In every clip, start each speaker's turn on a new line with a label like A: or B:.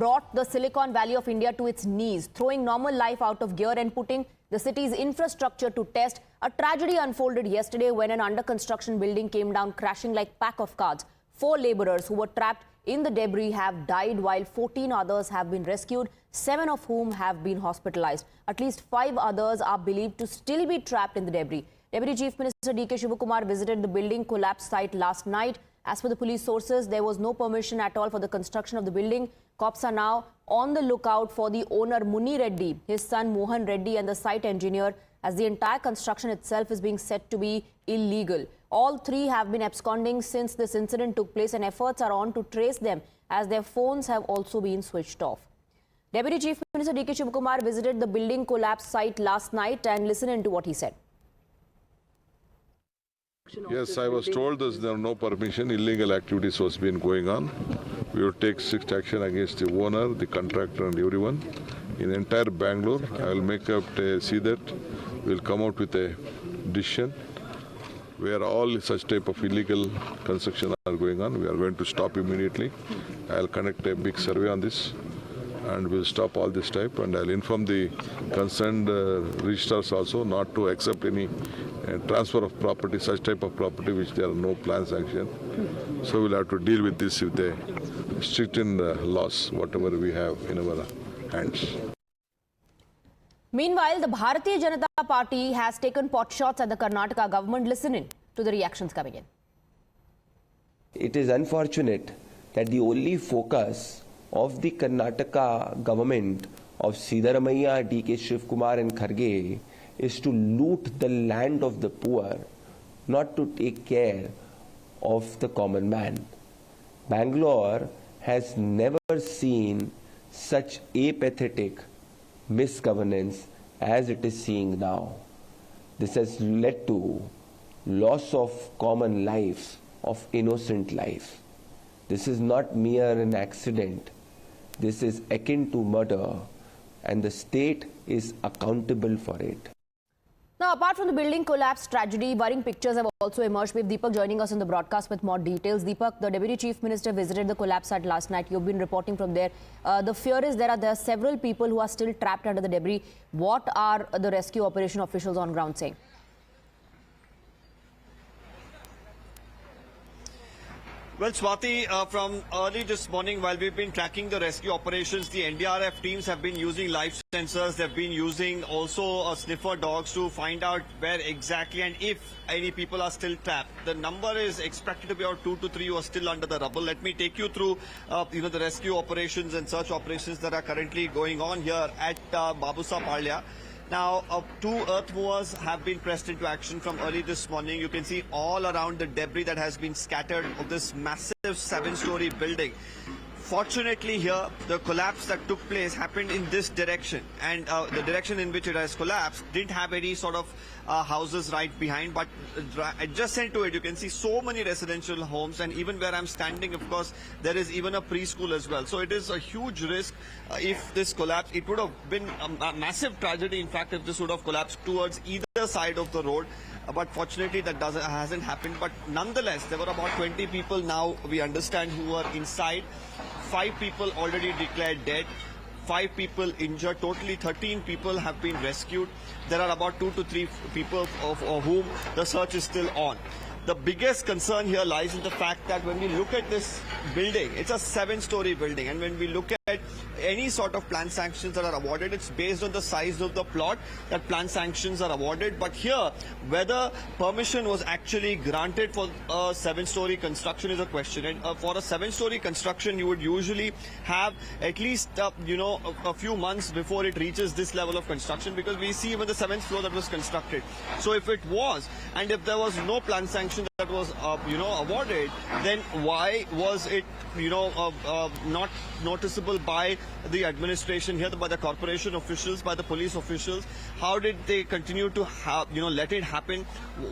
A: brought the Silicon Valley of India to its knees, throwing normal life out of gear and putting the city's infrastructure to test. A tragedy unfolded yesterday when an under-construction building came down crashing like pack of cards. 4 laborers who were trapped in the debris have died, while 14 others have been rescued, 7 of whom have been hospitalized. At least 5 others are believed to still be trapped in the debris. Deputy Chief Minister D.K. Shivakumar visited the building collapse site last night. As per the police sources, there was no permission at all for the construction of the building. Cops are now on the lookout for the owner Muni Reddy, his son Mohan Reddy and the site engineer, as the entire construction itself is being said to be illegal. All 3 have been absconding since this incident took place, and efforts are on to trace them as their phones have also been switched off. Deputy Chief Minister D.K. Shivakumar visited the building collapse site last night, and listen into what he said.
B: Yes, I was told that there are no permission, illegal activities was been going on. We will take strict action against the owner, the contractor and everyone. In entire Bangalore, I will make up see that we will come out with a decision where all such type of illegal construction are going on. We are going to stop immediately. I will conduct a big survey on this and we'll stop all this type, and I'll inform the concerned registrars also not to accept any transfer of property, such type of property which there are no plan sanction. So we'll have to deal with this with a strict laws, whatever we have in our hands.
A: Meanwhile, the Bharatiya Janata Party has taken pot shots at the Karnataka government. Listen in to the reactions coming in.
C: It is unfortunate that the only focus of the Karnataka government of Siddaramaiah, D.K. Shivakumar and Kharge is to loot the land of the poor, not to take care of the common man. Bangalore has never seen such apathetic misgovernance as it is seeing now. This has led to loss of common life, of innocent life. This is not mere an accident. This is akin to murder, and the state is accountable for it.
A: Now, apart from the building collapse tragedy, worrying pictures have also emerged. We have Deepak joining us on the broadcast with more details. Deepak, the Deputy Chief Minister visited the collapse site last night. You've been reporting from there. The fear is there are several people who are still trapped under the debris. What are the rescue operation officials on ground saying?
D: Well, Swati, from early this morning, while we've been tracking the rescue operations, the NDRF teams have been using live sensors. They've been using also sniffer dogs to find out where exactly and if any people are still trapped. The number is expected to be about 2 to 3 who are still under the rubble. Let me take you through, the rescue operations and search operations that are currently going on here at Babusa Palya. Now, 2 earth movers have been pressed into action from early this morning. You can see all around the debris that has been scattered of this massive 7-story building. Fortunately here, the collapse that took place happened in this direction, and the direction in which it has collapsed didn't have any sort of houses right behind, but adjacent to it you can see so many residential homes, and even where I'm standing, of course, there is even a preschool as well. So it is a huge risk if this collapse. It would have been a massive tragedy, in fact, if this would have collapsed towards either side of the road. But fortunately that hasn't happened. But nonetheless, there were about 20 people now, we understand, who were inside. 5 people already declared dead, 5 people injured. Totally 13 people have been rescued. There are about 2 to 3 people of whom the search is still on. The biggest concern here lies in the fact that when we look at this building, it's a 7-story building, and when we look at any sort of plan sanctions that are awarded, it's based on the size of the plot that plan sanctions are awarded. But here, whether permission was actually granted for a 7-story construction is a question. And for a 7-story construction, you would usually have at least, a few months before it reaches this level of construction, because we see even the 7th floor that was constructed. So if it was, and if there was no plan sanction that was, awarded, then why was it, not noticeable by the administration here, by the corporation officials, by the police officials? How did they continue to let it happen?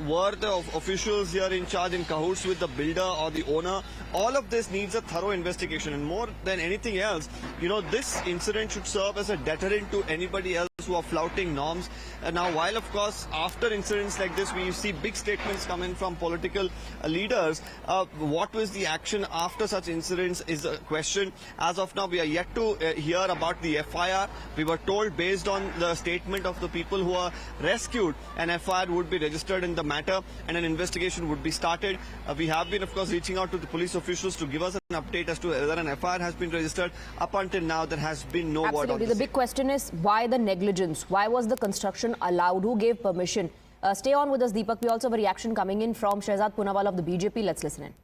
D: Were the officials here in charge in cahoots with the builder or the owner? All of this needs a thorough investigation, and more than anything else, this incident should serve as a deterrent to anybody else who are flouting norms. Now, while of course after incidents like this we see big statements coming from political leaders, what was the action after such incidents is a question. As of now, we are yet to hear about the FIR. We were told, based on the statement of the people who are rescued, an FIR would be registered in the matter and an investigation would be started. We have been, of course, reaching out to the police officials to give us an update as to whether an FIR has been registered. Up until now, there has been no word on this.
A: The big question is, why the negligence? Why was the construction allowed? Who gave permission? Stay on with us, Deepak. We also have a reaction coming in from Shehzad Poonawalla of the BJP. Let's listen in.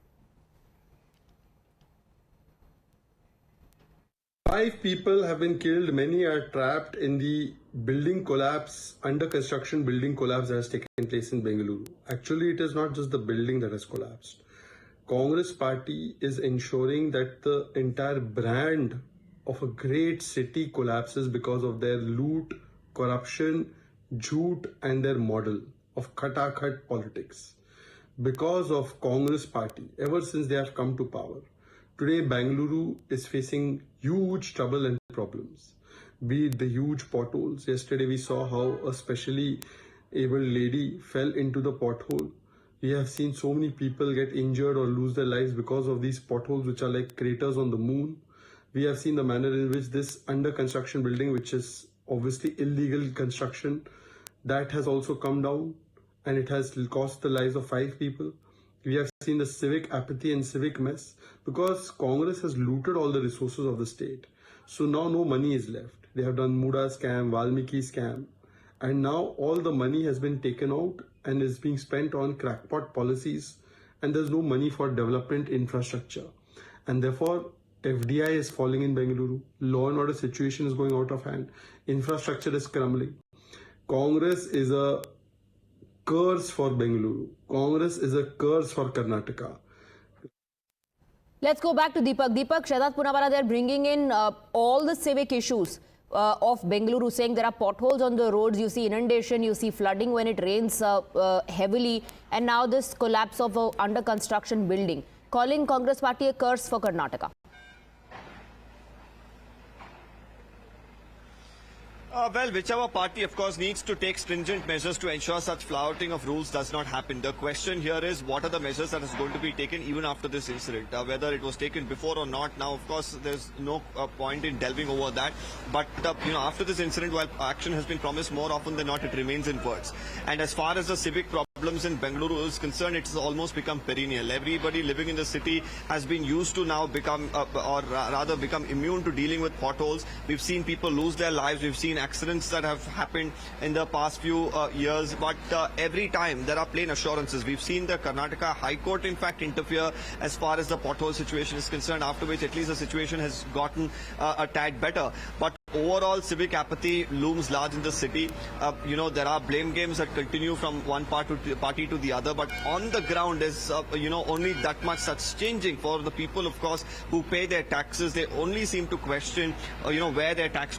E: 5 people have been killed. Many are trapped in the building collapse, under construction building collapse that has taken place in Bengaluru. Actually, it is not just the building that has collapsed. Congress party is ensuring that the entire brand of a great city collapses because of their loot, corruption, jhoot and their model of khatakhat politics. Because of Congress party, ever since they have come to power, today Bengaluru is facing huge trouble and problems. Be it the huge potholes. Yesterday we saw how a specially abled lady fell into the pothole. We have seen so many people get injured or lose their lives because of these potholes, which are like craters on the moon. We have seen the manner in which this under construction building, which is obviously illegal construction, that has also come down and it has cost the lives of 5 people. We have seen the civic apathy and civic mess because Congress has looted all the resources of the state. So now no money is left. They have done Muda scam, Valmiki scam, and now all the money has been taken out and is being spent on crackpot policies, and there's no money for development infrastructure. And therefore, FDI is falling in Bengaluru. Law and order situation is going out of hand. Infrastructure is crumbling. Congress is a curse for Bengaluru. Congress is a curse for Karnataka.
A: Let's go back to Deepak. Deepak, Shehzad Poonawalla, they're bringing in all the civic issues of Bengaluru, saying there are potholes on the roads, you see inundation, you see flooding when it rains heavily, and now this collapse of a under construction building, calling Congress party a curse for Karnataka.
D: Well, whichever party, of course, needs to take stringent measures to ensure such flouting of rules does not happen. The question here is, what are the measures that is going to be taken even after this incident? Whether it was taken before or not, now, of course, there's no point in delving over that. But, after this incident, while action has been promised, more often than not, it remains in words. And as far as the civic problems in Bengaluru is concerned, it's almost become perennial. Everybody living in the city has been used to now become, or rather become immune to dealing with potholes. We've seen people lose their lives. We've seen accidents that have happened in the past few years, but every time there are plain assurances. We've seen the Karnataka High Court in fact interfere as far as the pothole situation is concerned, after which at least the situation has gotten a tad better. But overall civic apathy looms large in the city. There are blame games that continue from one party to the other, but on the ground is only that much that's changing. For the people, of course, who pay their taxes, they only seem to question where their tax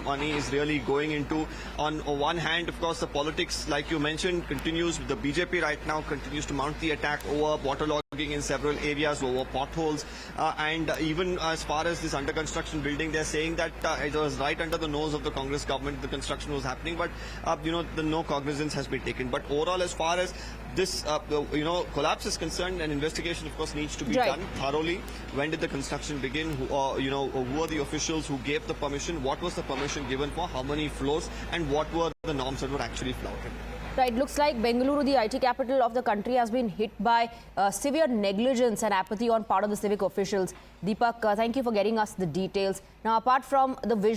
D: money is really going into. On one hand, of course, the politics, like you mentioned, continues. The BJP right now continues to mount the attack over waterlogging in several areas, over potholes, and even as far as this under construction building, they're saying that it was right under the nose of the Congress government the construction was happening, but no cognizance has been taken. But overall, as far as this collapse is concerned, an investigation, of course, needs to be done thoroughly. When did the construction begin? Who are the officials who gave the permission? What was the permission given for? How many floors? And what were the norms that were actually flouted?
A: Right, looks like Bengaluru, the IT capital of the country, has been hit by severe negligence and apathy on part of the civic officials. Deepak, thank you for getting us the details. Now, apart from the visual